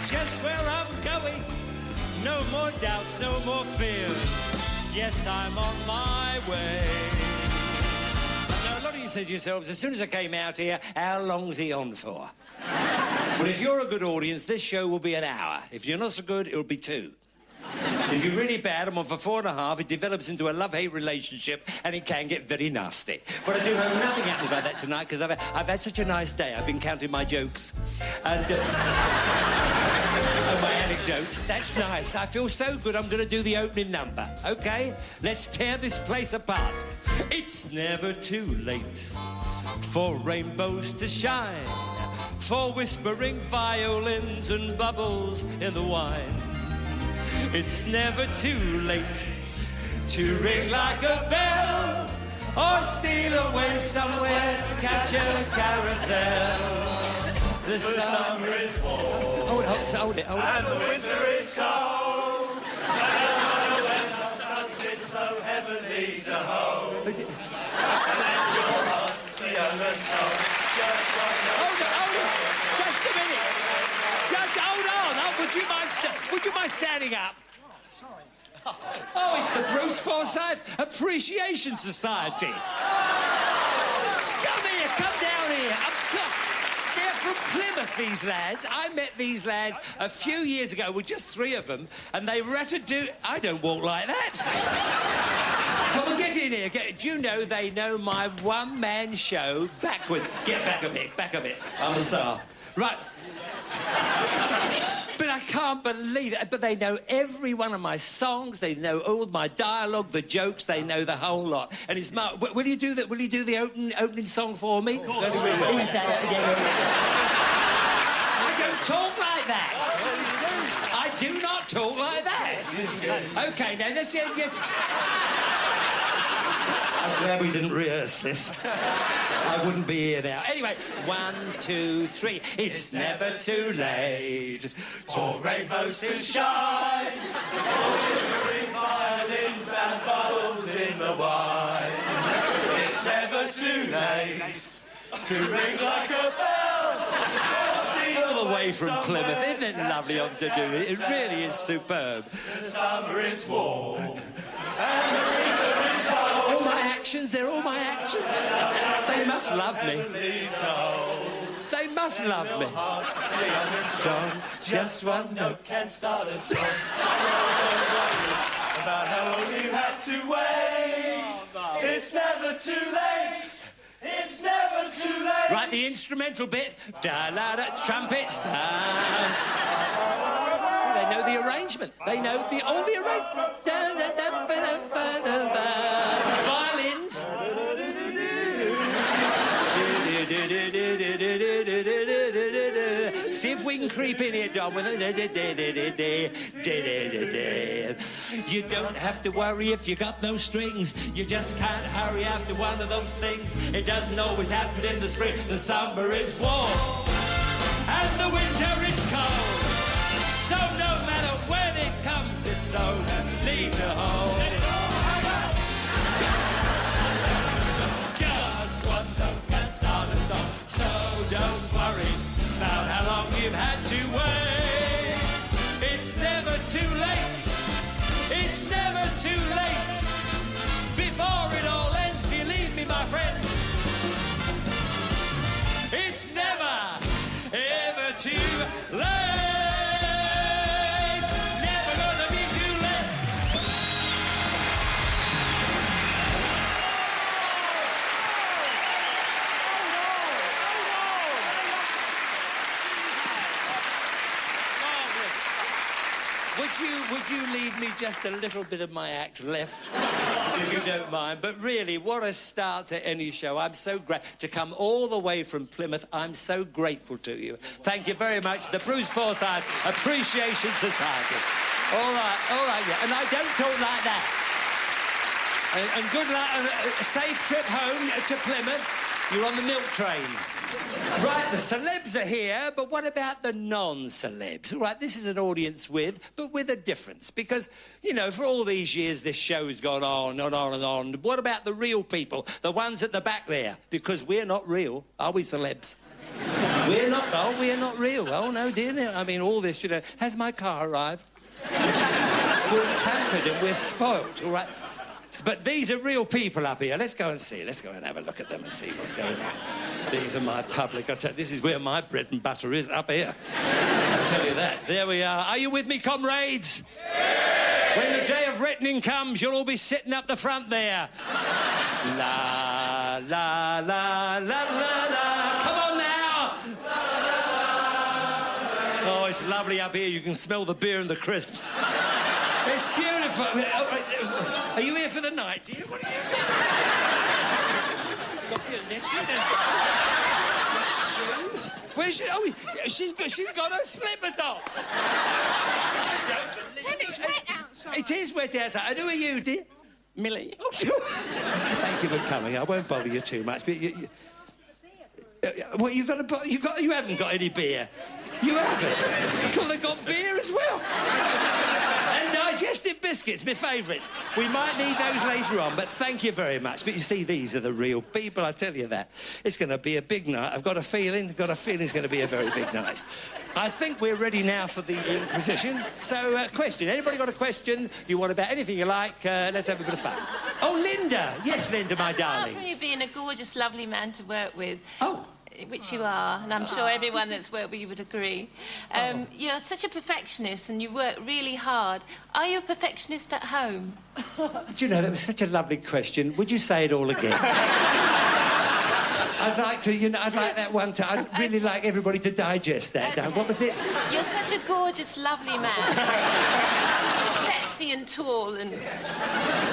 just where I'm going. No more doubts, no more fears. Yes, I'm on my way. Now, a lot of you said to yourselves, as soon as I came out here, how long's he on for? Well, if you're a good audience, this show will be an hour. If you're not so good, it'll be 2. If you're really bad, I'm on for 4.5. It develops into a love-hate relationship, and it can get very nasty. But I do hope nothing happens like that tonight, because I've had such a nice day. I've been counting my jokes. And my anecdote. That's nice. I feel so good, I'm going to do the opening number. OK? Let's tear this place apart. It's never too late for rainbows to shine, for whispering violins and bubbles in the wine. It's never too late to ring like a bell or steal away somewhere to catch a carousel. The summer is warm, hold it. And the winter is cold. And when the front is so heavily to hold. And your heart's the young and soul. Hold it. Just a minute. Judge, hold on. Would you mind standing up? Oh, it's the Bruce Forsyth Appreciation Society. Come down here. They're from Plymouth, these lads. I met these lads a few years ago with just 3 of them, and they were at a do... I don't walk like that. Come on, get in here. Do you know they know my one-man show backward? Get back a bit. I'm the star. Right. But I can't believe it. But they know every one of my songs. They know all my dialogue, the jokes. They know the whole lot. And it's Mark. Will you do that? Will you do the opening song for me? Of course. I don't talk like that. I do not talk like that. OK, now let's get. I'm glad we didn't rehearse this. I wouldn't be here now. Anyway, 1, 2, 3. It's never too late for rainbows to shine, for whispering violins and bubbles in the wine. It's never too late to ring like a bell. All the way from Plymouth. Isn't it lovely of them to do it? It really is superb. The summer is warm and the winter is cold. All my actions, they're all my actions. They must love me. They must love me. Song, just one note can start a song. About how long you had to wait. It's never too late. It's never too late. Right, the instrumental bit. Da-la-da, trumpets. They know the arrangement. They know all the arrangement. Violins. See if we can creep in here, Don, with it. You don't have to worry if you got no strings. You just can't hurry after one of those things. It doesn't always happen in the spring. The summer is warm and the winter is cold. So no matter when it comes, it's only to hold. Just one note can start a song. So don't worry about how long you've had to wait. It's never too late. It's never too late. Before it all ends, believe me, my friend. It's never, ever too late. Never gonna be too late. Would you leave me just a little bit of my act left, if you don't mind? But really, what a start to any show. I'm so grateful to come all the way from Plymouth. I'm so grateful to you. Thank you very much. The Bruce Forsyth Appreciation Society. All right, yeah. And I don't talk like that. And good luck, and a safe trip home to Plymouth. You're on the milk train. Right, the celebs are here, but what about the non-celebs? All right, this is an audience with a difference. Because, you know, for all these years, this show's gone on and on and on. What about the real people, the ones at the back there? Because we're not real, are we, celebs? We're not real. Oh, no, dear. No. I mean, all this, you know... Has my car arrived? We're pampered and we're spoilt, all right? But these are real people up here. Let's go and see. Let's go and have a look at them and see what's going on. These are my public. I tell you, this is where my bread and butter is, up here. I tell you that. There we are. Are you with me, comrades? Yeah! When the day of reckoning comes, you'll all be sitting up the front there. La, la, la, la, la, la. Come on now. Oh, it's lovely up here. You can smell the beer and the crisps. It's beautiful. Are you here for the night, dear? What are you doing? Got your knitting and shoes. Where's she? Oh, she's got her slippers off. Well, it's wet outside. It is wet outside. And who are you, dear? Millie. Oh, thank you for coming. I won't bother you too much. But what you haven't got any beer. You haven't. Cool, they've got beer as well. And digestive biscuits, my favourites. We might need those later on, but thank you very much. But you see, these are the real people, I tell you that. It's going to be a big night. I've got a feeling it's going to be a very big night. I think we're ready now for the Inquisition. So, question. Anybody got a question you want about anything you like? Let's have a bit of fun. Oh, Linda. Yes, Linda, my darling. Apart from you being a gorgeous, lovely man to work with... Oh. Which you are, and I'm sure everyone that's worked with you would agree. You're such a perfectionist and you work really hard. Are you a perfectionist at home? Do you know, that was such a lovely question. Would you say it all again? I'd like to, I'd like that one to... I'd really like everybody to digest that. Now, what was it? You're such a gorgeous, lovely man. Sexy and tall and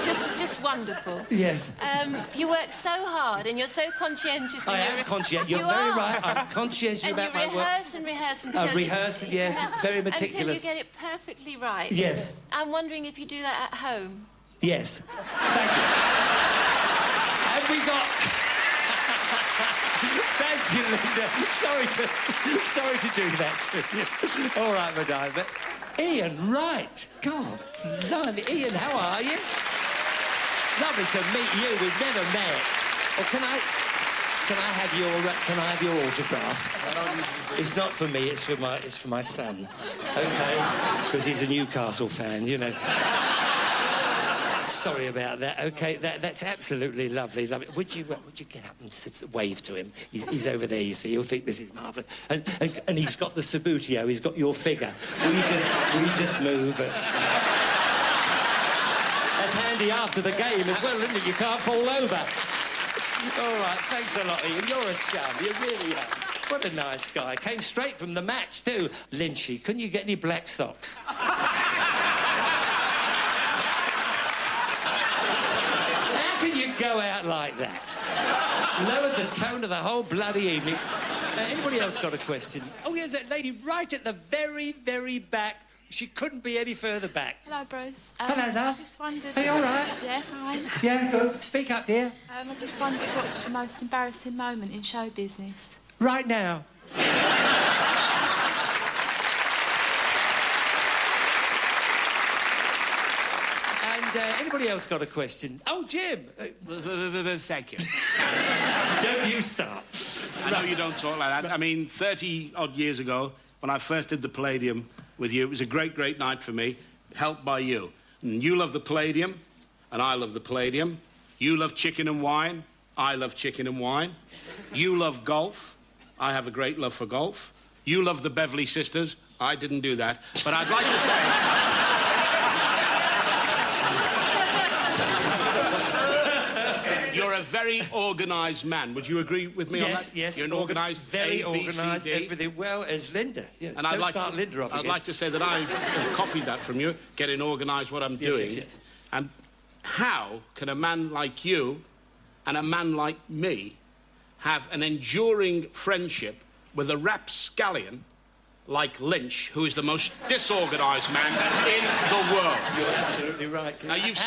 just wonderful. Yes. You work so hard and you're so conscientious. I am conscientious. You're very right. I'm conscientious about my work. And you rehearse and rehearse until... Yes. Very meticulous. Until you get it perfectly right. Yes. I'm wondering if you do that at home. Yes. Thank you. Have we got... Thank you, Linda. Sorry to do that to you. All right, madame. But Ian, right. God, blimey. Ian, how are you? Lovely to meet you. We've never met. Oh, can I have your autograph? It's not for me. It's for my son. Okay, because he's a Newcastle fan. You know. Sorry about that. Okay, that's absolutely lovely. Would you get up and wave to him? He's over there. You see, he'll think this is marvellous. And he's got the Sabutio. He's got your figure. Will you just move? That's handy after the game as well, isn't it? You can't fall over. All right, thanks a lot, Ian. You're a chum. You really are. What a nice guy. Came straight from the match too. Lynchy, couldn't you get any black socks? Go out like that. Lowered the tone of the whole bloody evening. Anybody else got a question? Oh, yes, that lady right at the very, very back. She couldn't be any further back. Hello, Bruce. Hello, love. I just wondered... Are you all right? Yeah, fine. Yeah, good. Speak up, dear. I just wondered what's your most embarrassing moment in show business? Right now. Anybody else got a question? Oh, Jim. Thank you. Don't you start. I know you don't talk like that. I mean, 30-odd years ago, when I first did the Palladium with you, it was a great, great night for me, helped by you. And you love the Palladium, and I love the Palladium. You love chicken and wine, I love chicken and wine. You love golf, I have a great love for golf. You love the Beverly Sisters, I didn't do that. But I'd like to say... You're a very organised man. Would you agree with me on that? Yes. You're an organised, very organised, everything. Well, as Linda. You know, and I'd like Linda off I'd again. like to say that I've copied that from you, getting organised what I'm doing. Yes. And how can a man like you and a man like me have an enduring friendship with a rapscallion like Lynch, who is the most disorganised man in the world? You're absolutely right. Now, you've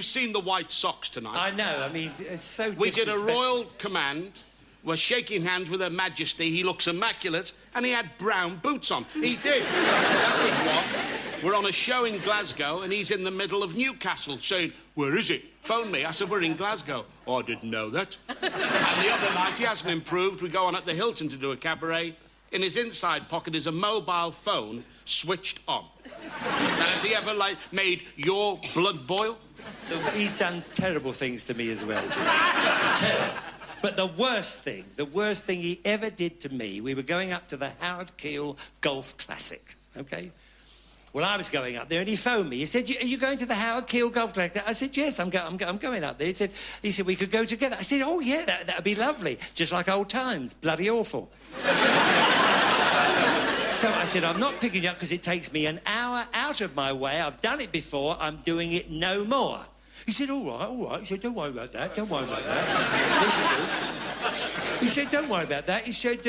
seen the White Sox tonight. I know. I mean, it's so We did a royal command. We're shaking hands with Her Majesty. He looks immaculate, and he had brown boots on. He did. That was what. We're on a show in Glasgow, and he's in the middle of Newcastle saying, "Where is it? Phone me." I said, "We're in Glasgow." "Oh, I didn't know that." And the other night, he hasn't improved. We go on at the Hilton to do a cabaret. in his inside pocket is a mobile phone switched on. Now, has he ever, like, made your blood boil? Look, he's done terrible things to me as well, Jim. Terrible. But the worst thing he ever did to me, we were going up to the Howard Keel Golf Classic, OK? Well, I was going up there, and he phoned me. He said, "Are you going to the Howard Keel Golf Classic?" I said, "Yes, I'm going up there." He said, "We could go together." I said, "Oh, yeah, that'd be lovely. Just like old times. Bloody awful." So I said, "I'm not picking you up because it takes me an hour out of my way. I've done it before. I'm doing it no more." He said, all right. He said, "Don't worry about that. Yes, you do." He said, "Don't worry about that." He said,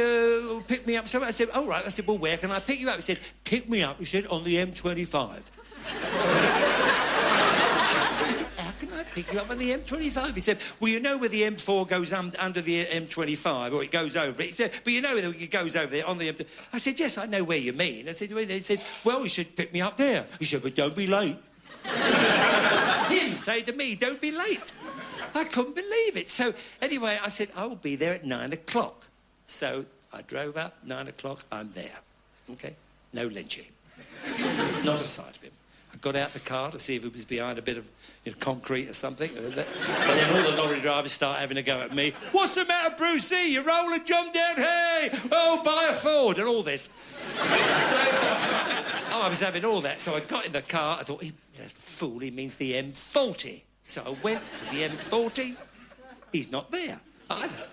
"Pick me up." So I said, "All right." I said, "Well, where can I pick you up?" He said, "Pick me up," he said, "on the M25. I said, "How can I pick you up on the M25? He said, "Well, you know where the M4 goes under the M25, or it goes over it." He said, "But you know it goes over there on the M." I said, "Yes, I know where you mean." I said, he said, "Well, you should pick me up there." He said, "But don't be late." Him say to me, "Don't be late." I couldn't believe it. So, anyway, I said, "I will be there at 9 o'clock. So, I drove up, 9 o'clock, I'm there. OK? No Lynchy. Not a sight of him. I got out the car to see if he was behind a bit of concrete or something. And then all the lorry drivers start having a go at me. "What's the matter, Brucey? You roll and jump down, hey! Oh, buy a Ford," and all this. So, I was having all that. So I got in the car. I thought, fool, he means the M40. So I went to the M40. He's not there either.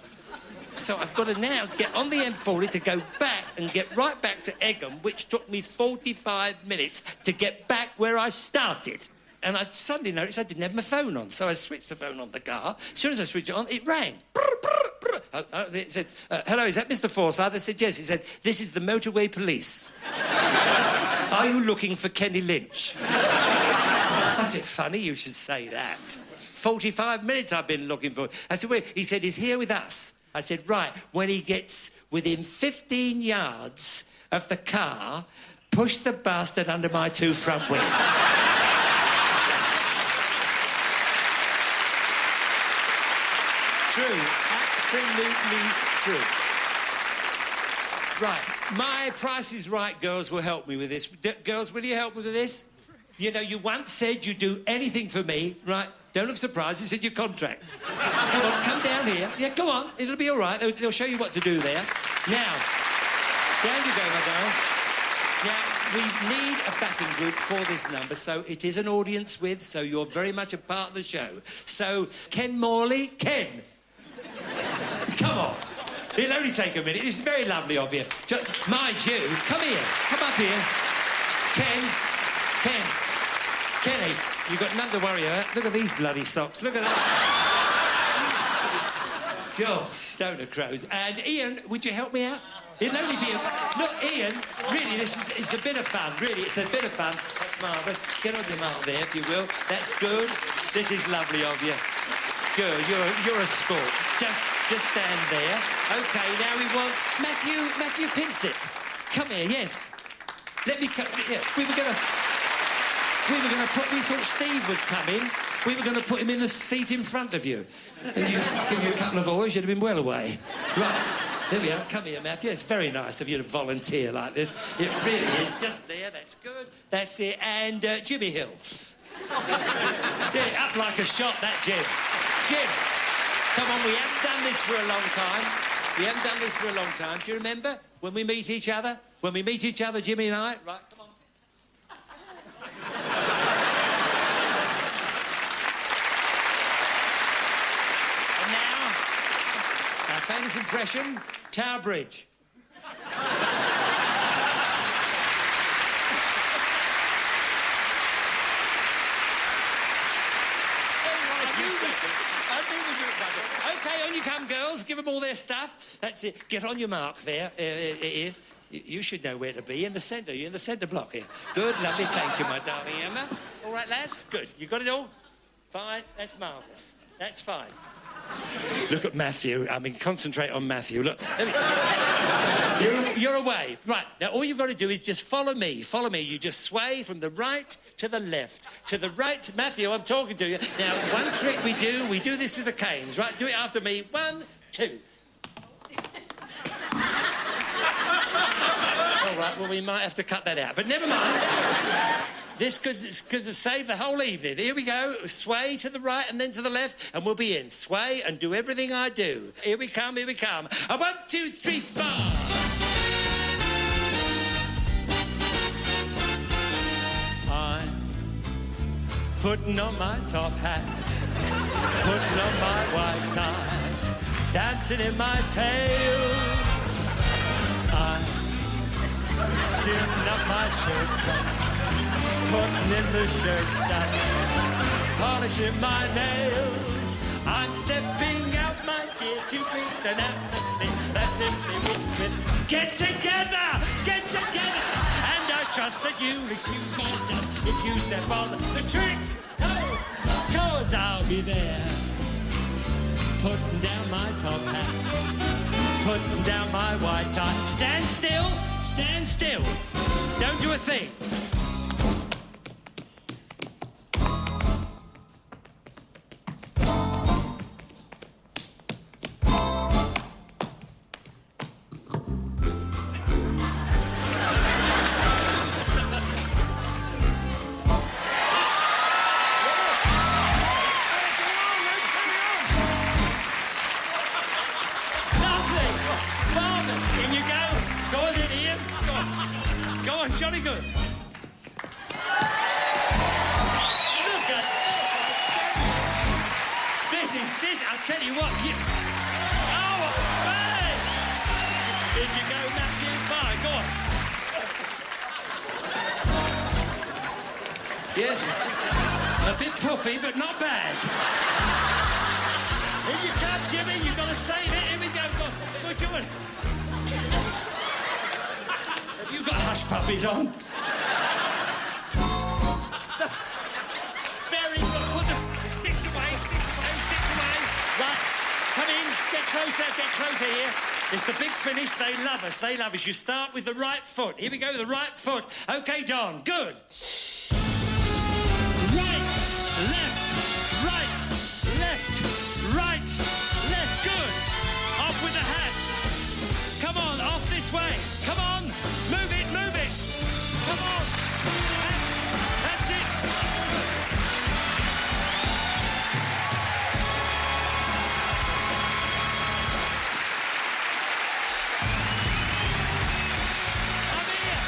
So I've got to now get on the M40 to go back and get right back to Egham, which took me 45 minutes to get back where I started. And I suddenly noticed I didn't have my phone on. So I switched the phone on the car. As soon as I switched it on, it rang. It said, "Hello, is that Mr. Forsyth?" I said, "Yes." He said, "This is the motorway police. Are you looking for Kenny Lynch?" I said, "Funny you should say that. 45 minutes I've been looking for." I said, "Wait." He said, "He's here with us." I said, "Right, when he gets within 15 yards of the car, push the bastard under my 2 front wheels." True, absolutely true. Right, my Price is Right girls will help me with this. Girls, will you help me with this? You know, you once said you'd do anything for me, right? Don't look surprised, it's in your contract. Come on, come down here. Yeah, go on, it'll be all right. They'll show you what to do there. Now, down you go, my darling. Now, we need a backing group for this number, so it is an audience with, so you're very much a part of the show. So, Ken Morley, Ken. Come on. It'll only take a minute. It's very lovely of you. Mind you, come here. Come up here. Ken. Kenny, you've got nothing to worry about. Look at these bloody socks. Look at that. God, stoner crows. And Ian, would you help me out? It'll only be a... Look, Ian, really, it's a bit of fun. Really, it's a bit of fun. That's marvellous. Get on your mark there, if you will. That's good. This is lovely of you. Good, you're a sport. Just stand there. OK, now we want Matthew Pinsett. Come here, yes. Let me come... Yeah, we thought Steve was coming. We were going to put him in the seat in front of you. And give you a couple of hours, you'd have been well away. Right, there we are. Come here, Matthew. It's very nice of you to volunteer like this. It really is. Just there, that's good. That's it. And Jimmy Hill. Yeah, up like a shot, that Jim. Jim, come on, we haven't done this for a long time. Do you remember when we meet each other? When we meet each other, Jimmy and I? Right, come on. Famous impression, Tower Bridge. I knew we were brother. OK, on you come, girls. Give them all their stuff. That's it. Get on your mark there. Here. You should know where to be. In the centre. You're in the centre block here. Good, lovely. Thank you, my darling Emma. All right, lads? Good. You got it all? Fine. That's marvellous. That's fine. Look at Matthew. I mean, concentrate on Matthew. Look. You're away. Right. Now, all you've got to do is just follow me. Follow me. You just sway from the right to the left. To the right. Matthew, I'm talking to you. Now, one trick we do this with the canes, right? Do it after me. 1, 2. right, well, we might have to cut that out, but never mind. This could save the whole evening. Here we go. Sway to the right and then to the left, and we'll be in. Sway and do everything I do. Here we come, here we come. 1, 2, 3, 4. I'm putting on my top hat, putting on my white tie, dancing in my tail. I'm doing up my shirt front, putting in the shirt stuff, polishing my nails. I'm stepping out, my dear, to breathe an atmosphere that simply rings with get together, get together. And I trust that you'll excuse my love if you step on the trick. Oh, 'cause I'll be there, putting down my top hat, putting down my white tie. Stand still, stand still. Don't do a thing. Johnny Good. Look at this. I'll tell you what. Oh, man! In you go, Matthew. Fine, go on. Yes, a bit puffy, but not bad. Here you come, Jimmy. You've got to save it. Here we go. Go on, Jimmy. You got hush puppies on? Very good. Put the sticks away. Right, come in. Get closer here. It's the big finish. They love us. You start with the right foot. Here we go, the right foot. OK, Don, good. Right, left, good. Off with the hats. Come on, off this way. Come on. Move it. Come on. That's it. I'm here.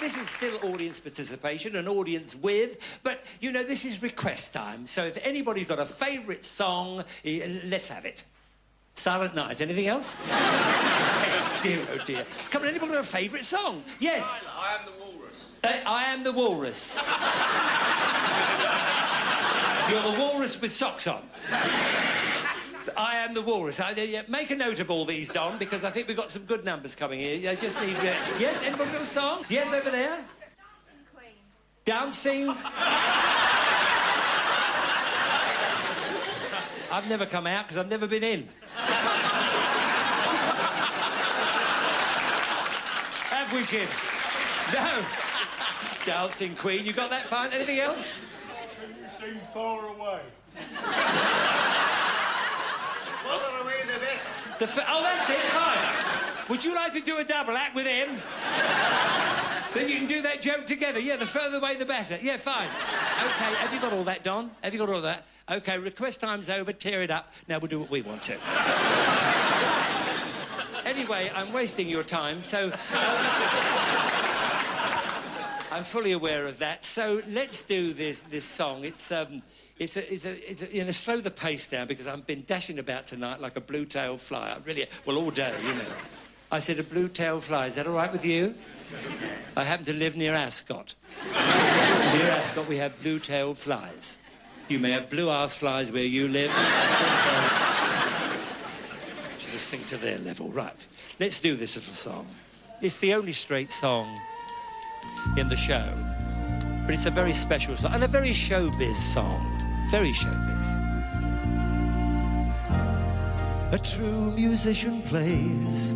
This is still audience participation, an audience with, but, you know, this is request time. So if anybody's got a favourite song, let's have it. Silent Night. Anything else? Oh, dear. Come on, anybody got a favourite song? Yes. I Am the Walrus. I Am the Walrus. You're the walrus with socks on. I Am the Walrus. Make a note of all these, Don, because I think we've got some good numbers coming here. I just need... Yes, anybody got a song? Yes, over there? Dancing Queen. Dancing? I've never come out because I've never been in. Have we, Jim? No. Dancing Queen. You got that fine? Anything else? You seem far away. Oh, that's it, fine. Would you like to do a double act with him? Then you can do that joke together. Yeah, the further away, the better. Yeah, fine. OK, have you got all that, Don? Have you got all that? OK, request time's over, tear it up. Now we'll do what we want to. Anyway, I'm wasting your time, so... I'm fully aware of that. So let's do this song. It's you know, slow the pace down because I've been dashing about tonight like a blue-tailed fly. Well, all day, you know. I said a blue-tailed fly. Is that all right with you? I happen to live near Ascot. Near Ascot, we have blue-tailed flies. You may have blue arse flies where you live. Should I sing to their level? Right. Let's do this little song. It's the only straight song in the show, but it's a very special song and a very showbiz song. Very showbiz. A true musician plays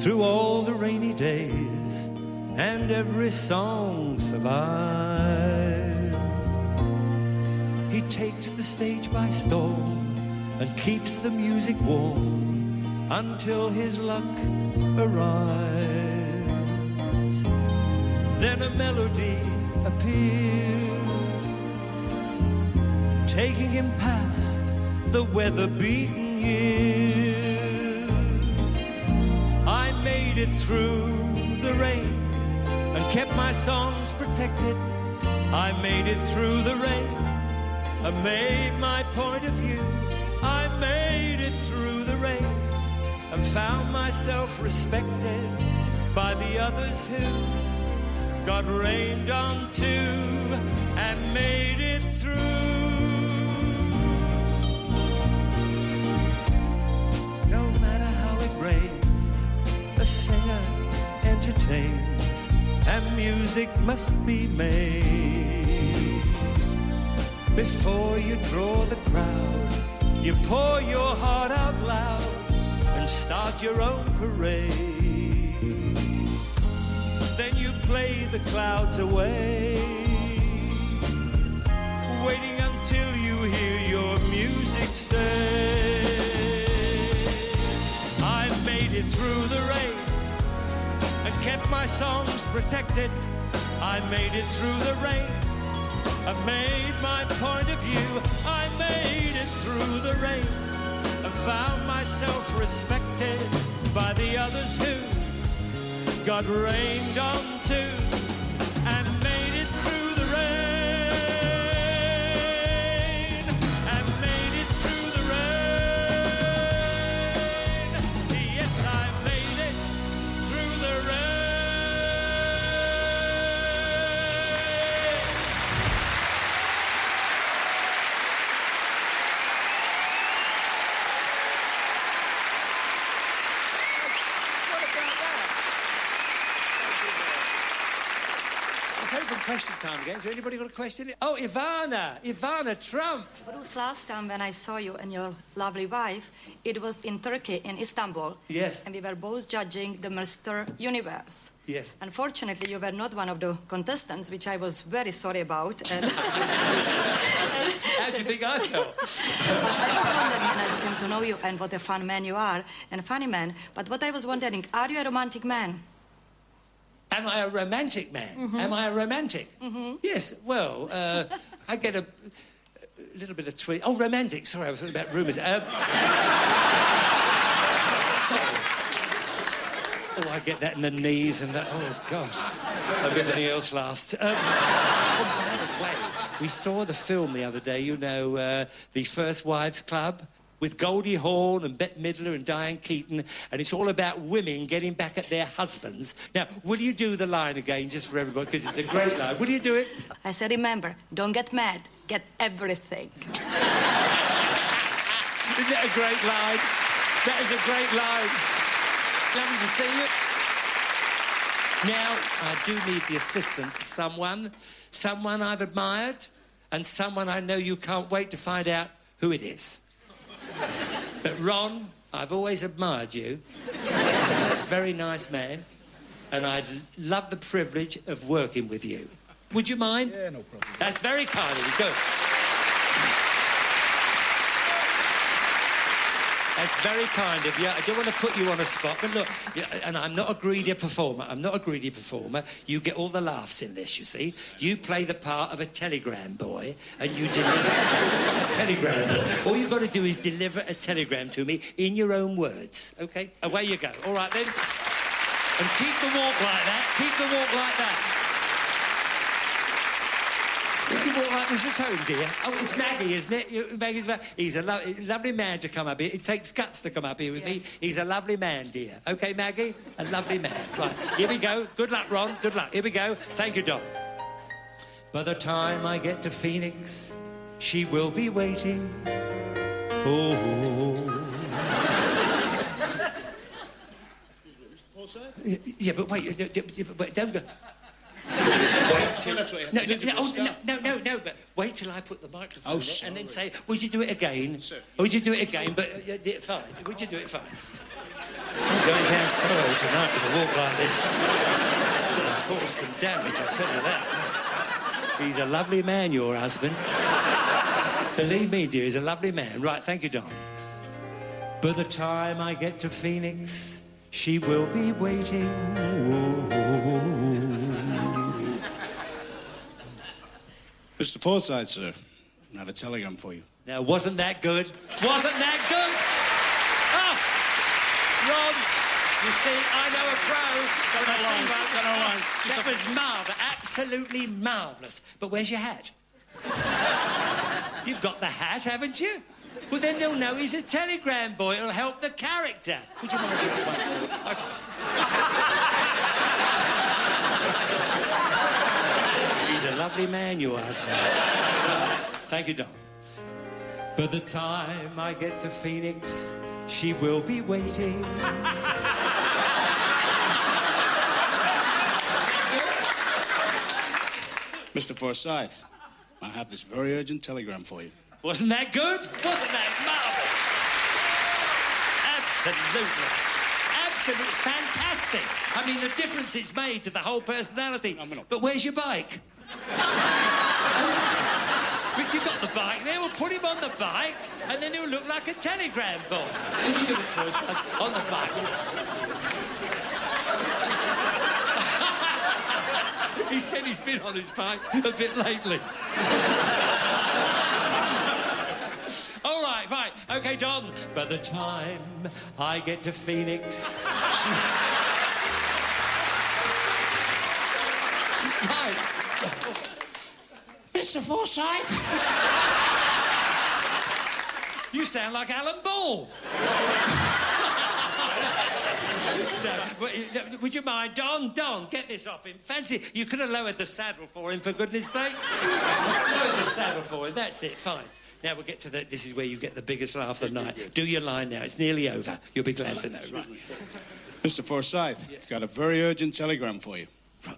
through all the rainy days, and every song survives. He takes the stage by storm and keeps the music warm until his luck arrives. Then a melody appears, taking him past the weather-beaten years. I made it through the rain and kept my songs protected. I made it through the rain and made my point of view. I made it through the rain and found myself respected by the others who got rained on too and made it through. No matter how it rains, a singer entertains, and music must be made. Before you draw the crowd, you pour your heart out loud and start your own parade. Then you play the clouds away, waiting until you hear your music say, I made it through the rain and kept my songs protected. I made it through the rain, I made my point of view. I made it through the rain and found myself respected by the others who got rained on too and made it through the rain and made it through the rain. Yes, I made it through the rain. It's open question time again. Has anybody got a question? Oh, Ivana Trump. Bruce, last time when I saw you and your lovely wife, it was in Turkey, in Istanbul. Yes. And we were both judging the Mr. Universe. Yes. Unfortunately, you were not one of the contestants, which I was very sorry about. And How do you think I felt? I was wondering when I came to know you and what a fun man you are, and a funny man. But what I was wondering, are you a romantic man? Am I a romantic man? Mm-hmm. Am I a romantic? Mm-hmm. Yes, well, I get a little bit of tweet. Oh, romantic. Sorry, I was talking about rumours. Sorry. Oh, I get that in the knees and that. Oh, God. Everything else last. Oh, by the way, we saw the film the other day, you know, The First Wives Club, with Goldie Hawn and Bette Midler and Diane Keaton, and it's all about women getting back at their husbands. Now, will you do the line again, just for everybody, because it's a great line. Will you do it? I said, remember, don't get mad, get everything. Isn't that a great line? That is a great line. Lovely to see you. Now, I do need the assistance of someone I've admired, and someone I know you can't wait to find out who it is. But Ron, I've always admired you. Very nice man, and I'd love the privilege of working with you. Would you mind? Yeah, no problem. That's very kind of you. Good. That's very kind of you. I don't want to put you on a spot, but look, and I'm not a greedy performer. You get all the laughs in this, you see. You play the part of a telegram boy, and you deliver a telegram boy. All you've got to do is deliver a telegram to me in your own words, OK? Away you go. All right, then. And keep the walk like that. Keep the walk like that. Does he walk like this at home, dear? Oh, it's Maggie, isn't it? He's a lovely man to come up here. It takes guts to come up here with me. He's a lovely man, dear. OK, Maggie? A lovely man. Right, here we go. Good luck, Ron. Good luck. Here we go. Thank you, Dom. By the time I get to Phoenix, she will be waiting. Oh. Mr. Forsyth? Yeah, but wait, don't go. Wait till... That's what you have to do. No, but wait till I put the microphone there and then say, would you do it again? Sir. Would you do it again? But fine. Would you do it fine? I'm going down Sorrow tonight with a walk like this. It'll cause some damage, I'll tell you that. He's a lovely man, your husband. Believe me, dear, he's a lovely man. Right, thank you, Don. By the time I get to Phoenix, she will be waiting. Ooh. Mr. Forsyth, sir, I have a telegram for you. Now, wasn't that good? Wasn't that good? Oh! Ron, you see, I know a pro. That was marvellous, absolutely marvellous. But where's your hat? You've got the hat, haven't you? Well, then they'll know he's a telegram boy. It'll help the character. Would you mind giving me one to me? He's a lovely man, your husband. Thank you, Don. By the time I get to Phoenix, she will be waiting. Mr. Forsyth, I have this very urgent telegram for you. Wasn't that good? Wasn't that marvellous? Absolutely. Absolutely fantastic. I mean, the difference it's made to the whole personality. But where's your bike? But you got the bike there. We'll put him on the bike, and then he'll look like a telegram boy. Would you do it first? On the bike. He said he's been on his bike a bit lately. All right, fine. OK, Don, by the time I get to Phoenix... Right. Mr. Forsyth? You sound like Alan Ball. No, would you mind? Don, get this off him. Fancy, you could have lowered the saddle for him, for goodness sake. Lower the saddle for him, that's it, fine. Now we'll get to the... This is where you get the biggest laugh of the night. Do your line now, it's nearly over. You'll be glad to know, right? Mr. Forsyth, got a very urgent telegram for you.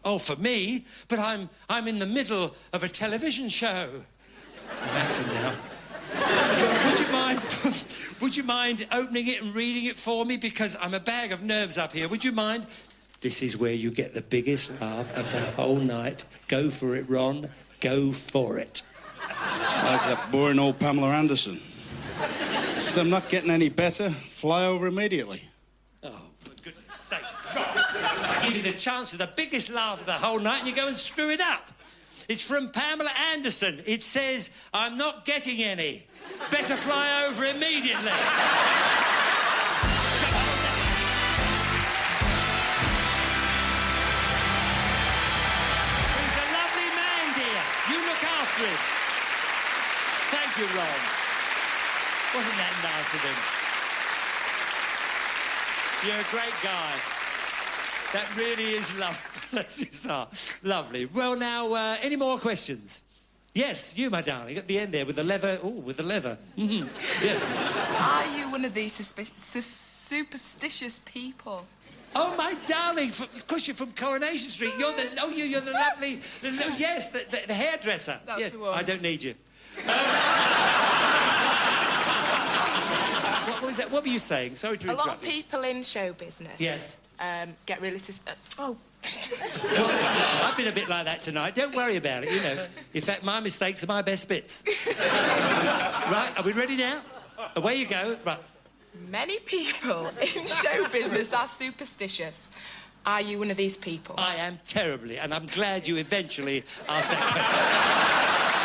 Oh, for me? But I'm in the middle of a television show. I'm acting now. Would you mind opening it and reading it for me? Because I'm a bag of nerves up here. Would you mind? This is where you get the biggest laugh of the whole night. Go for it, Ron. Go for it. That's that boring old Pamela Anderson. Says I'm not getting any better. Fly over immediately. Oh, for goodness sake. Ron, I give you the chance of the biggest laugh of the whole night and you go and screw it up. It's from Pamela Anderson. It says, I'm not getting any. Better fly over immediately. He's a lovely man, dear. You look after him. Thank you, Ron. Wasn't that nice of him? You're a great guy. That really is lovely. Bless his heart. Lovely. Well, now, any more questions? Yes, you, my darling, at the end there with the leather. Oh, with the leather. Mm-hmm. Yeah. Are you one of these superstitious people? Oh, my darling, because you're from Coronation Street. You're the lovely... yes, the hairdresser. That's yes. the one. I don't need you. What was that? What were you saying? Sorry to interrupt. A lot of people in show business... Yes. Get really... I've been a bit like that tonight. Don't worry about it, you know. In fact, my mistakes are my best bits. Right, are we ready now? Away you go. Right. Many people in show business are superstitious. Are you one of these people? I am terribly, and I'm glad you eventually asked that question.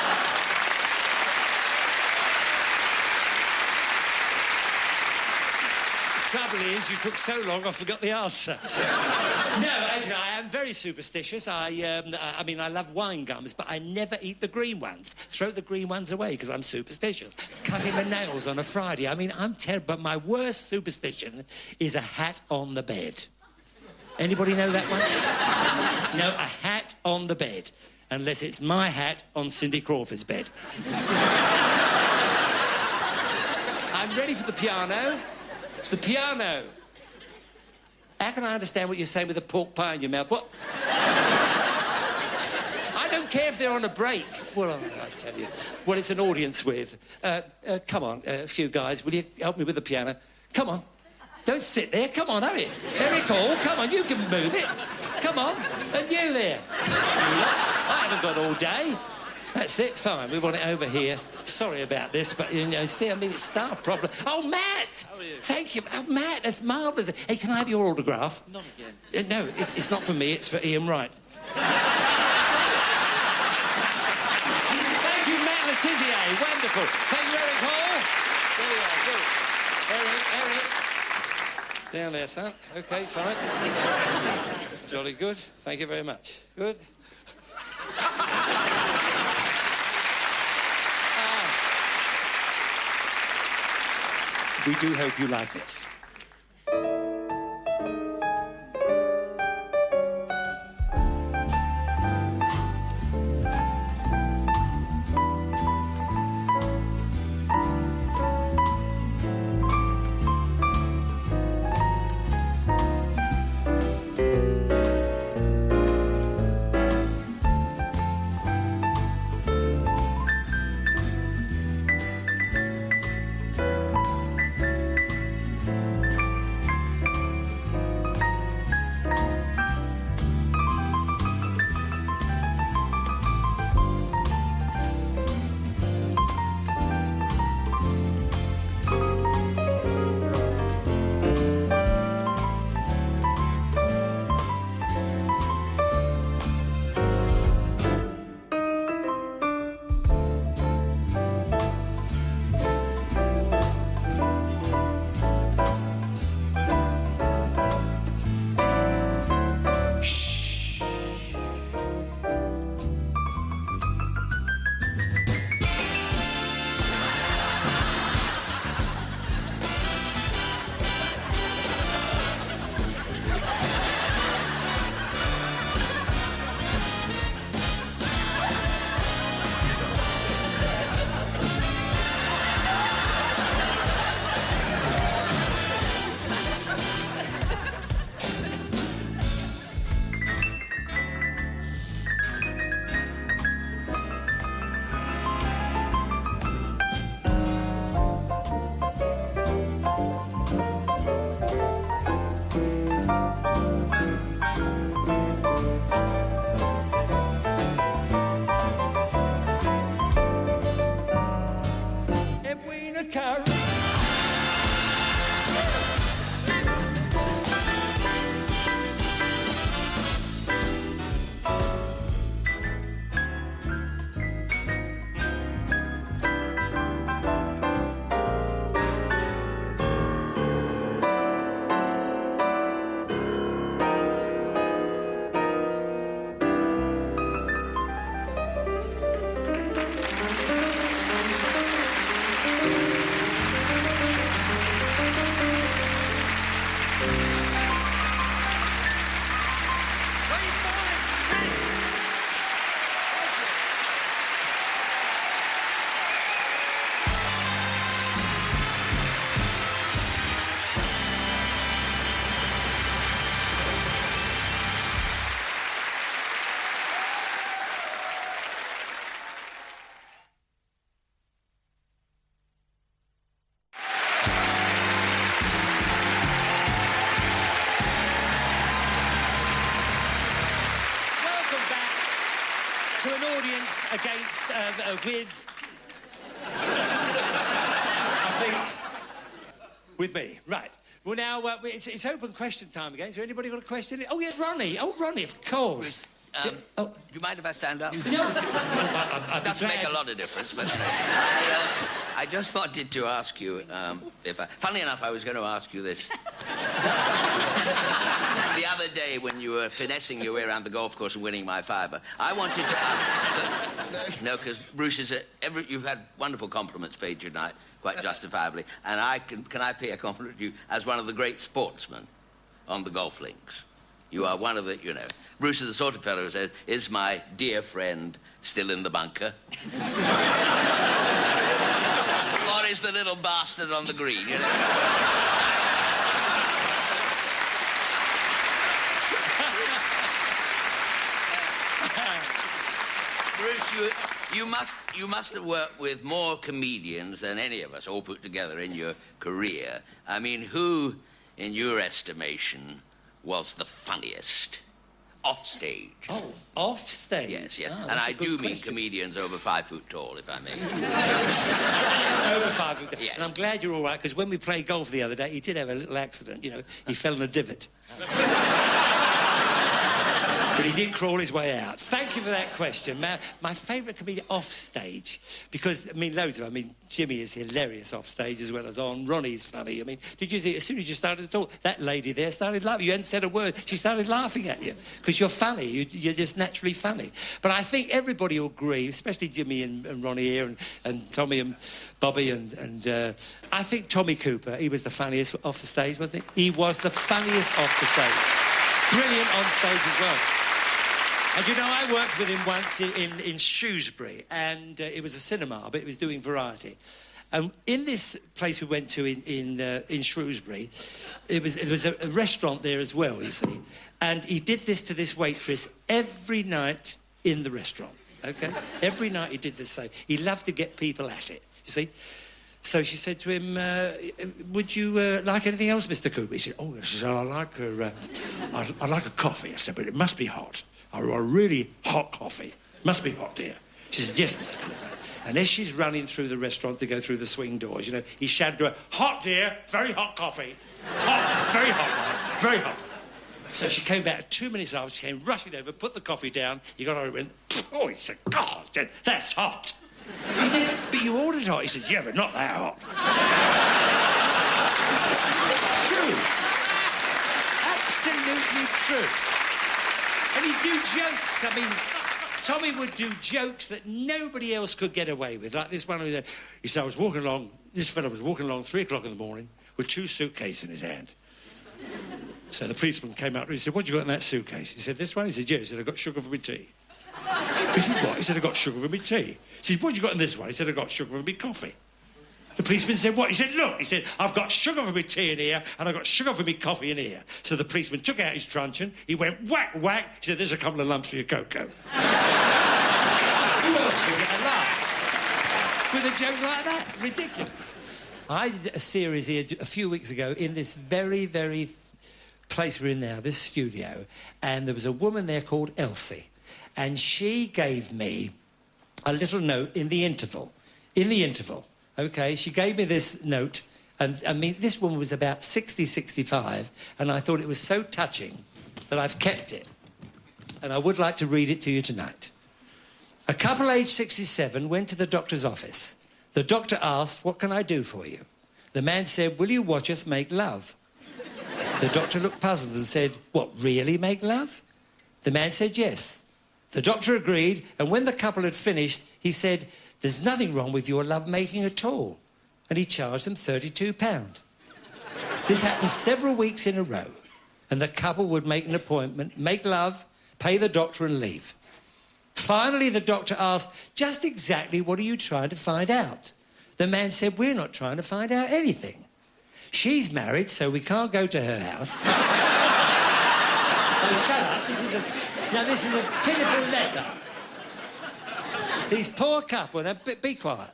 The trouble is, you took so long, I forgot the answer. No, actually, I am very superstitious. I mean, I love wine gums, but I never eat the green ones. Throw the green ones away, because I'm superstitious. Cutting the nails on a Friday. I mean, I'm terrible, but my worst superstition is a hat on the bed. Anybody know that one? No, a hat on the bed. unless it's my hat on Cindy Crawford's bed. I'm ready for the piano. The piano. How can I understand what you're saying with a pork pie in your mouth? What? I don't care if they're on a break. Well, I tell you. Well, it's an audience with. Come on, a few guys. Will you help me with the piano? Come on. Don't sit there. Come on, hurry. Very cool. Come on, you can move it. Come on. And you there. I haven't got all day. That's it, fine. We want it over here. Sorry about this, but, you know, see, I mean, it's staff problem. Oh, Matt! How are you? Thank you. Oh, Matt, that's marvellous. Hey, can I have your autograph? Not again. No, it's not for me, it's for Ian Wright. Thank you, Matt Letizia. Wonderful. Thank you, Eric Hall. There we are, good. Eric. Down there, son. OK, fine. Jolly good. Thank you very much. Good. We do hope you like this. To an audience against, with... I think... With me, right. Well, now, it's open question time again. Is there anybody got a question? Oh, yeah, Ronnie. Oh, Ronnie, of course. Do you mind if I stand up? No. Doesn't make a lot of difference, but I just wanted to ask you Funnily enough, I was going to ask you this. The other day when you were finessing your way around the golf course and winning my fiver, I wanted to ask... No, because Bruce is you've had wonderful compliments paid tonight, quite justifiably, and can I pay a compliment to you as one of the great sportsmen on the golf links? You are one of the, you know. Bruce is the sort of fellow who says, is my dear friend still in the bunker? Or is the little bastard on the green, you know? Bruce, you must have worked with more comedians than any of us all put together in your career. I mean, who, in your estimation, was the funniest off stage? Oh, off stage? Yes, yes. Oh, and I do mean question. comedians over 5 foot tall, if I may. Over 5 foot tall. Yeah. And I'm glad you're all right, because when we played golf the other day, he did have a little accident, you know. He fell in a divot. But he did crawl his way out. Thank you for that question. My favourite comedian off stage, because, I mean, loads of them. I mean, Jimmy is hilarious off stage as well as on. Ronnie's funny. I mean, did you see, as soon as you started to talk, that lady there started laughing. You hadn't said a word. She started laughing at you, because you're funny. You're just naturally funny. But I think everybody will agree, especially Jimmy and Ronnie here and Tommy and Bobby and I think Tommy Cooper, he was the funniest off the stage, wasn't he? He was the funniest off the stage. Brilliant on stage as well. And, you know, I worked with him once in Shrewsbury, and it was a cinema, but it was doing variety. And in this place we went to in Shrewsbury, there was a restaurant there as well, you see. And he did this to this waitress every night in the restaurant, OK? Every night he did the same. He loved to get people at it, you see. So she said to him, would you like anything else, Mr. Cooper? He said, oh, she said, I like a coffee. I said, but it must be hot. A really hot coffee. Must be hot, dear. She said, yes, Mr. Cooper. And as she's running through the restaurant to go through the swing doors, you know, he shouted to her, hot, dear, very hot coffee. Hot, very hot, very hot. So she came back 2 minutes after, she came rushing over, put the coffee down, he got over and went, oh, he said, God, that's hot. He said, but you ordered hot. He said, yeah, but not that hot. True. Absolutely true. And he'd do jokes. I mean, Tommy would do jokes that nobody else could get away with. Like this one, he said, this fellow was walking along 3 o'clock in the morning with 2 suitcases in his hand. So the policeman came out and he said, what you got in that suitcase? He said, this one? He said, yeah. He said, I got sugar for my tea. He said, what? He said, I got sugar for my tea. He said, what you got in this one? He said, I got sugar for my coffee. The policeman said, what? He said, look. He said, I've got sugar for my tea in here and I've got sugar for my coffee in here. So the policeman took out his truncheon. He went whack, whack. He said, there's a couple of lumps for your cocoa. Who else can get a laugh with a joke like that? Ridiculous. I did a series here a few weeks ago in this very, very place we're in now, this studio, and there was a woman there called Elsie, and she gave me a little note in the interval. OK, she gave me this note, and I mean, this woman was about 60, 65, and I thought it was so touching that I've kept it. And I would like to read it to you tonight. A couple aged 67 went to the doctor's office. The doctor asked, what can I do for you? The man said, will you watch us make love? The doctor looked puzzled and said, what, really make love? The man said, yes. The doctor agreed, and when the couple had finished, he said, there's nothing wrong with your love-making at all. And he charged them £32. This happened several weeks in a row, and the couple would make an appointment, make love, pay the doctor and leave. Finally, the doctor asked, just exactly what are you trying to find out? The man said, we're not trying to find out anything. She's married, so we can't go to her house. Oh, shut up. This is a pitiful letter. These poor couple, now be quiet.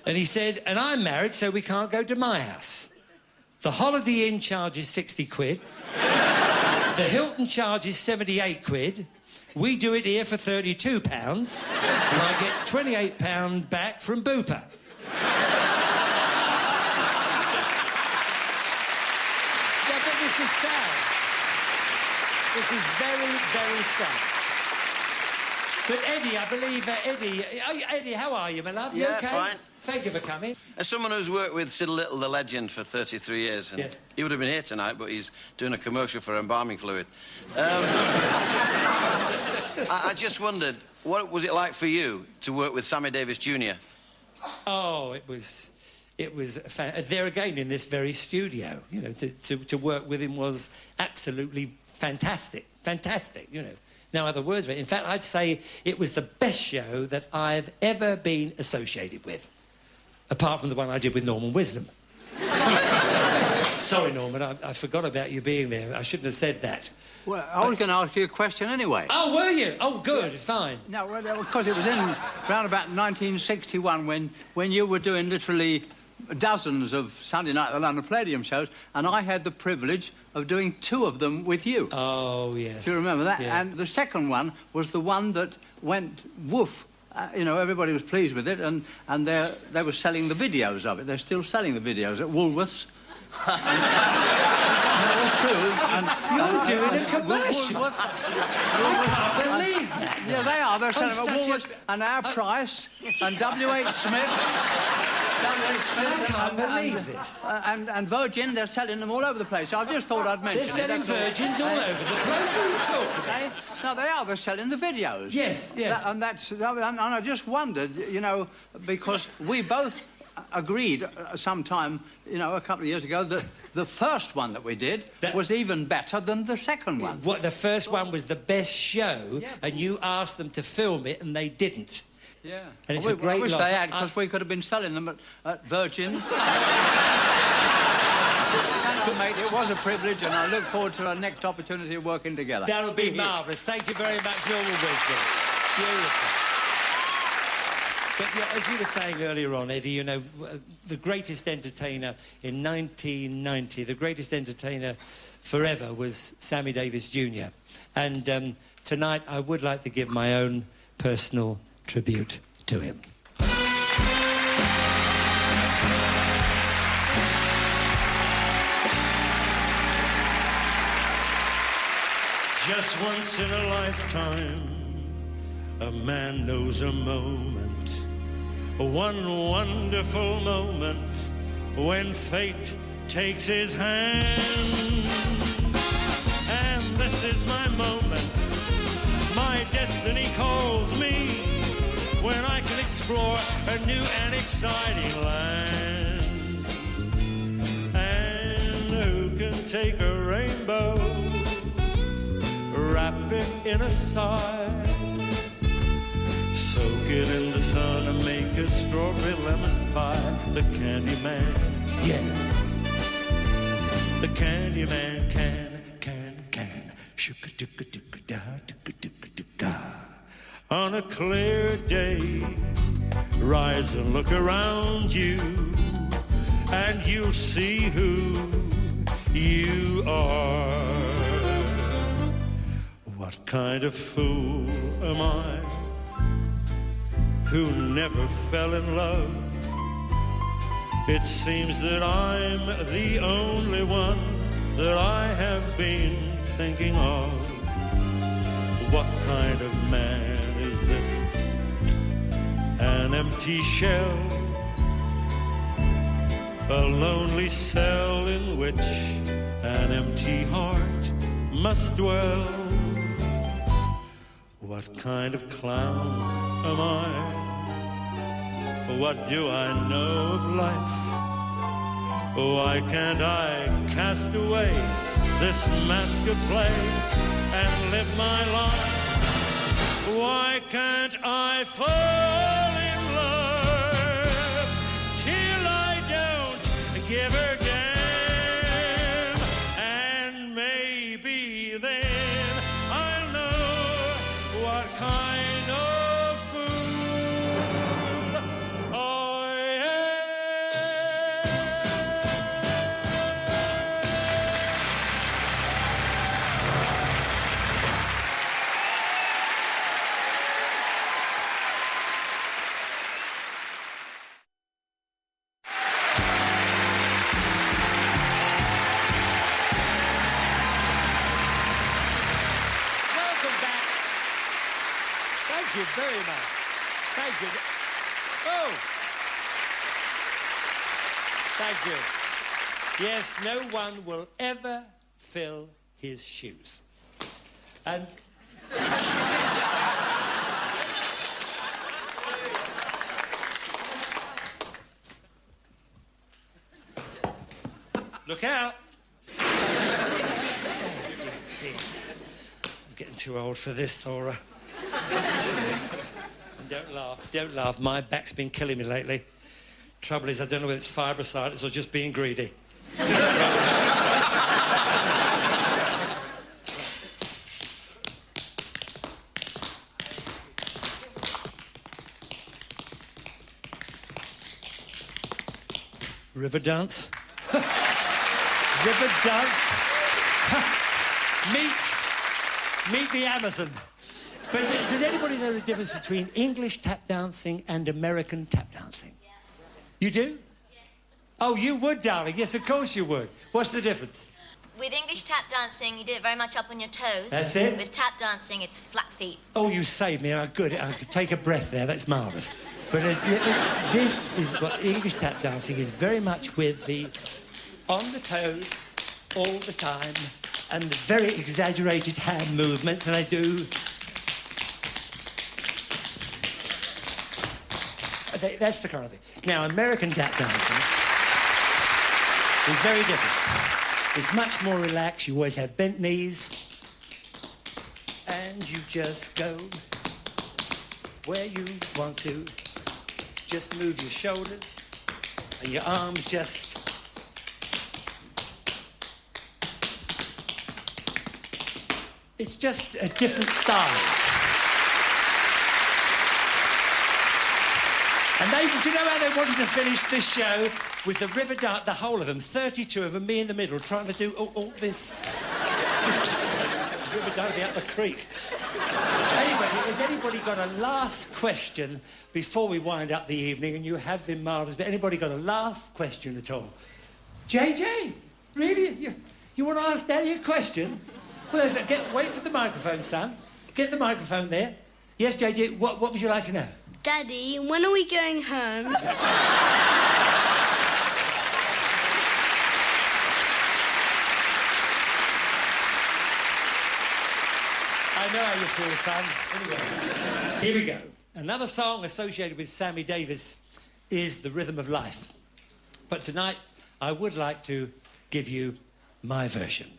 And he said, and I'm married, so we can't go to my house. The Holiday Inn charges 60 quid. The Hilton charges 78 quid. We do it here for £32, and I get £28 back from Booper. Yeah, but this is sad. This is very, very sad. But Eddie, I believe, Eddie, how are you, my love? You okay? Fine. Thank you for coming. As someone who's worked with Sid Little, the legend, for 33 years, and yes. He would have been here tonight, but he's doing a commercial for embalming fluid. I just wondered, what was it like for you to work with Sammy Davis Jr.? Oh, it was there again in this very studio. You know, to work with him was absolutely fantastic, fantastic, you know. No other words for it. In fact, I'd say it was the best show that I've ever been associated with, apart from the one I did with Norman Wisdom. Sorry, Norman, I forgot about you being there. I shouldn't have said that. Well, I was going to ask you a question anyway. Oh, were you? Oh, good, fine. No, well, because it was in around about 1961 when you were doing literally dozens of Sunday night at the London Palladium shows, and I had the privilege of doing 2 of them with you. Oh, yes. Do you remember that? Yeah. And the second one was the one that went woof. You know, everybody was pleased with it, and they were selling the videos of it. They're still selling the videos at Woolworths. You're doing a commercial. I can't believe that. Yeah, they are. They're selling Oh, at such Woolworths and our Price and W.H. Smith. I can't believe this. And Virgin, they're selling them all over the place. I just thought I'd mention They're selling it. That's all. Virgins all over the place. What are you talking about? No, they are. They're selling the videos. Yes, yes. And I just wondered, you know, because we both agreed sometime, you know, a couple of years ago, that the first one that we did was even better than the second one. What, the first one was the best show, and you asked them to film it, and they didn't. Yeah. And it's a great I wish loss. they had, because we could have been selling them at Virgin's. Thank you, mate. It was a privilege, and I look forward to our next opportunity of working together. That would be marvellous. Thank you very much, Norman Wisdom. Beautiful. But yeah, as you were saying earlier on, Eddie, you know, the greatest entertainer in 1990, the greatest entertainer forever was Sammy Davis Jr. And tonight I would like to give my own personal tribute to him. Just once in a lifetime, a man knows a moment, one wonderful moment, when fate takes his hand. And this is my moment, my destiny calls me, when I can explore a new and exciting land. And who can take a rainbow, wrap it in a sigh, soak it in the sun and make a strawberry lemon pie? The candy man, yeah. The candy man can. Shooka-dooka-dooka-da, dooka-dooka-dooka. On a clear day, rise and look around you, and you'll see who you are. What kind of fool am I, who never fell in love? It seems that I'm the only one that I have been thinking of. What kind of man is this? An empty shell, a lonely cell in which an empty heart must dwell. What kind of clown am I? What do I know of life? Why can't I cast away this mask of play and live my life? Why can't I fall in love till I don't give her damn? And maybe then I'll know what kind of fool I am. Welcome back. Thank you very much. Thank you. Oh! Thank you. Yes, no one will ever fill his shoes. And... Look out. Oh, dear, dear. too old for this, Thora. And don't laugh. My back's been killing me lately. Trouble is, I don't know whether it's fibrositis or just being greedy. River dance. River dance. Meet the Amazon. But does anybody know the difference between English tap dancing and American tap dancing? Yeah. You do? Yes. Oh, you would, darling. Yes, of course you would. What's the difference? With English tap dancing, you do it very much up on your toes. That's it? With tap dancing, it's flat feet. Oh, you saved me. Oh, good. I could take a breath there. That's marvellous. But this is what English tap dancing is, very much with the on the toes all the time and the very exaggerated hand movements, and I do. That's the kind of thing. Now, American tap dancing is very different. It's much more relaxed. You always have bent knees, and you just go where you want to. Just move your shoulders and your arms just... It's just a different style. And do you know how they wanted to finish this show? With the river dance, the whole of them, 32 of them, me in the middle, trying to do all this river dance up the creek. Anyway, has anybody got a last question before we wind up the evening? And you have been marvellous, but anybody got a last question at all? JJ, really? You want to ask Daddy a question? Well, wait for the microphone, son. Get the microphone there. Yes, JJ, what would you like to know? Daddy, when are we going home? I know how you feel, son. Anyway, here we go. Another song associated with Sammy Davis is The Rhythm of Life. But tonight, I would like to give you my version.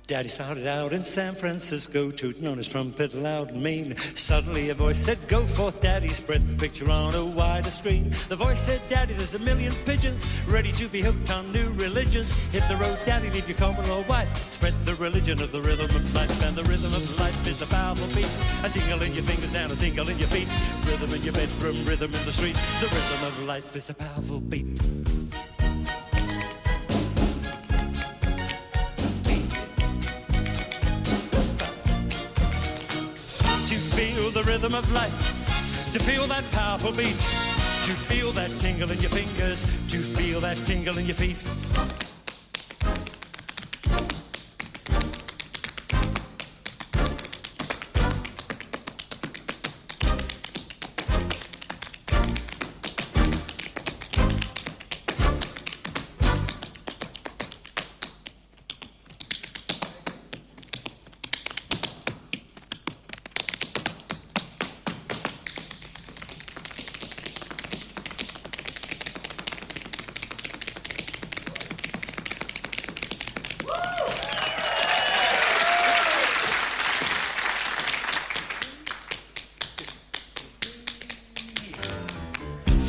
Daddy started out in San Francisco, tooting on his trumpet loud and mean. Suddenly a voice said, "Go forth, Daddy, spread the picture on a wider screen." The voice said, "Daddy, there's a million pigeons ready to be hooked on new religions. Hit the road, Daddy, leave your common law wife. Spread the religion of the rhythm of life, and the rhythm of life is a powerful beat. A tingle in your fingers, down a tingle in your feet. Rhythm in your bedroom, rhythm in the street. The rhythm of life is a powerful beat." The rhythm of life, to feel that powerful beat, to feel that tingle in your fingers, to feel that tingle in your feet.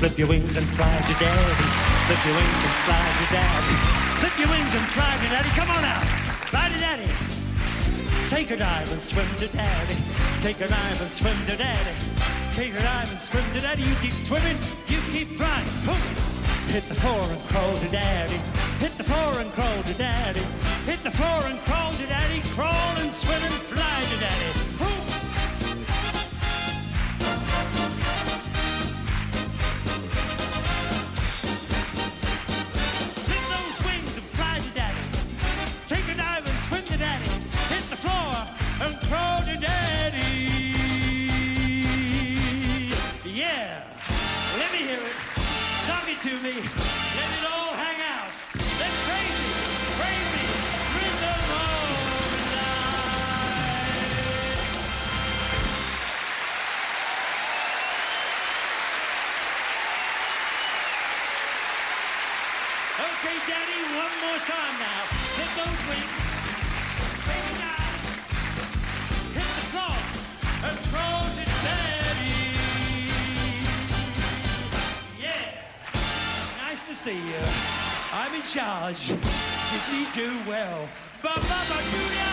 Flip your wings and fly to Daddy. Flip your wings and fly to Daddy. Flip your wings and fly to Daddy. Come on out. Fly to Daddy. Take a dive and swim to Daddy. Take a dive and swim to Daddy. Take a dive and swim to Daddy. You keep swimming, you keep flying. Boom. Hit the floor and crawl to Daddy. Hit the floor and crawl to Daddy. Hit the floor and crawl to Daddy. Crawl and swim and fly to Daddy. Boom. To me, let it all hang out. That crazy, crazy rhythm of life. Daddy, one more time now. Hit those wings. Take it down. Hit the floor. And throw to Daddy. Yeah. Nice to see you. I'm in charge. Did we do well? Ba-ba-ba, Julia!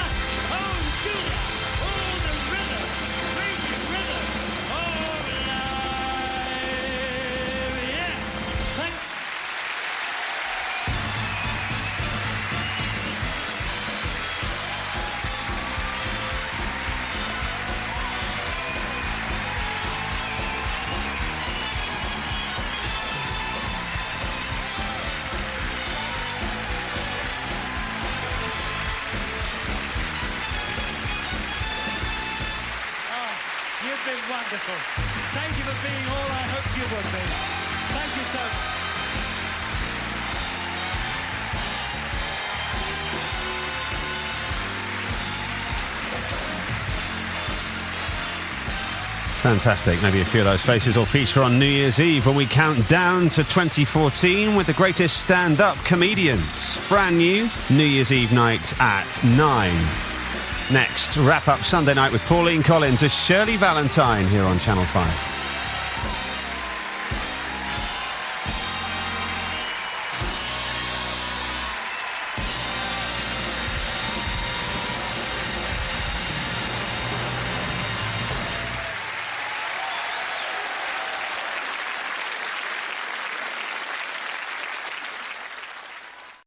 Oh, Julia! Oh, the rhythm! Crazy rhythm! Oh, live! Yeah! Thank You've been wonderful. Thank you for being all I hoped you would be. Thank you so much. Fantastic. Maybe a few of those faces will feature on New Year's Eve when we count down to 2014 with the greatest stand-up comedians. Brand new New Year's Eve night at 9. Next, wrap up Sunday night with Pauline Collins as Shirley Valentine here on Channel 5.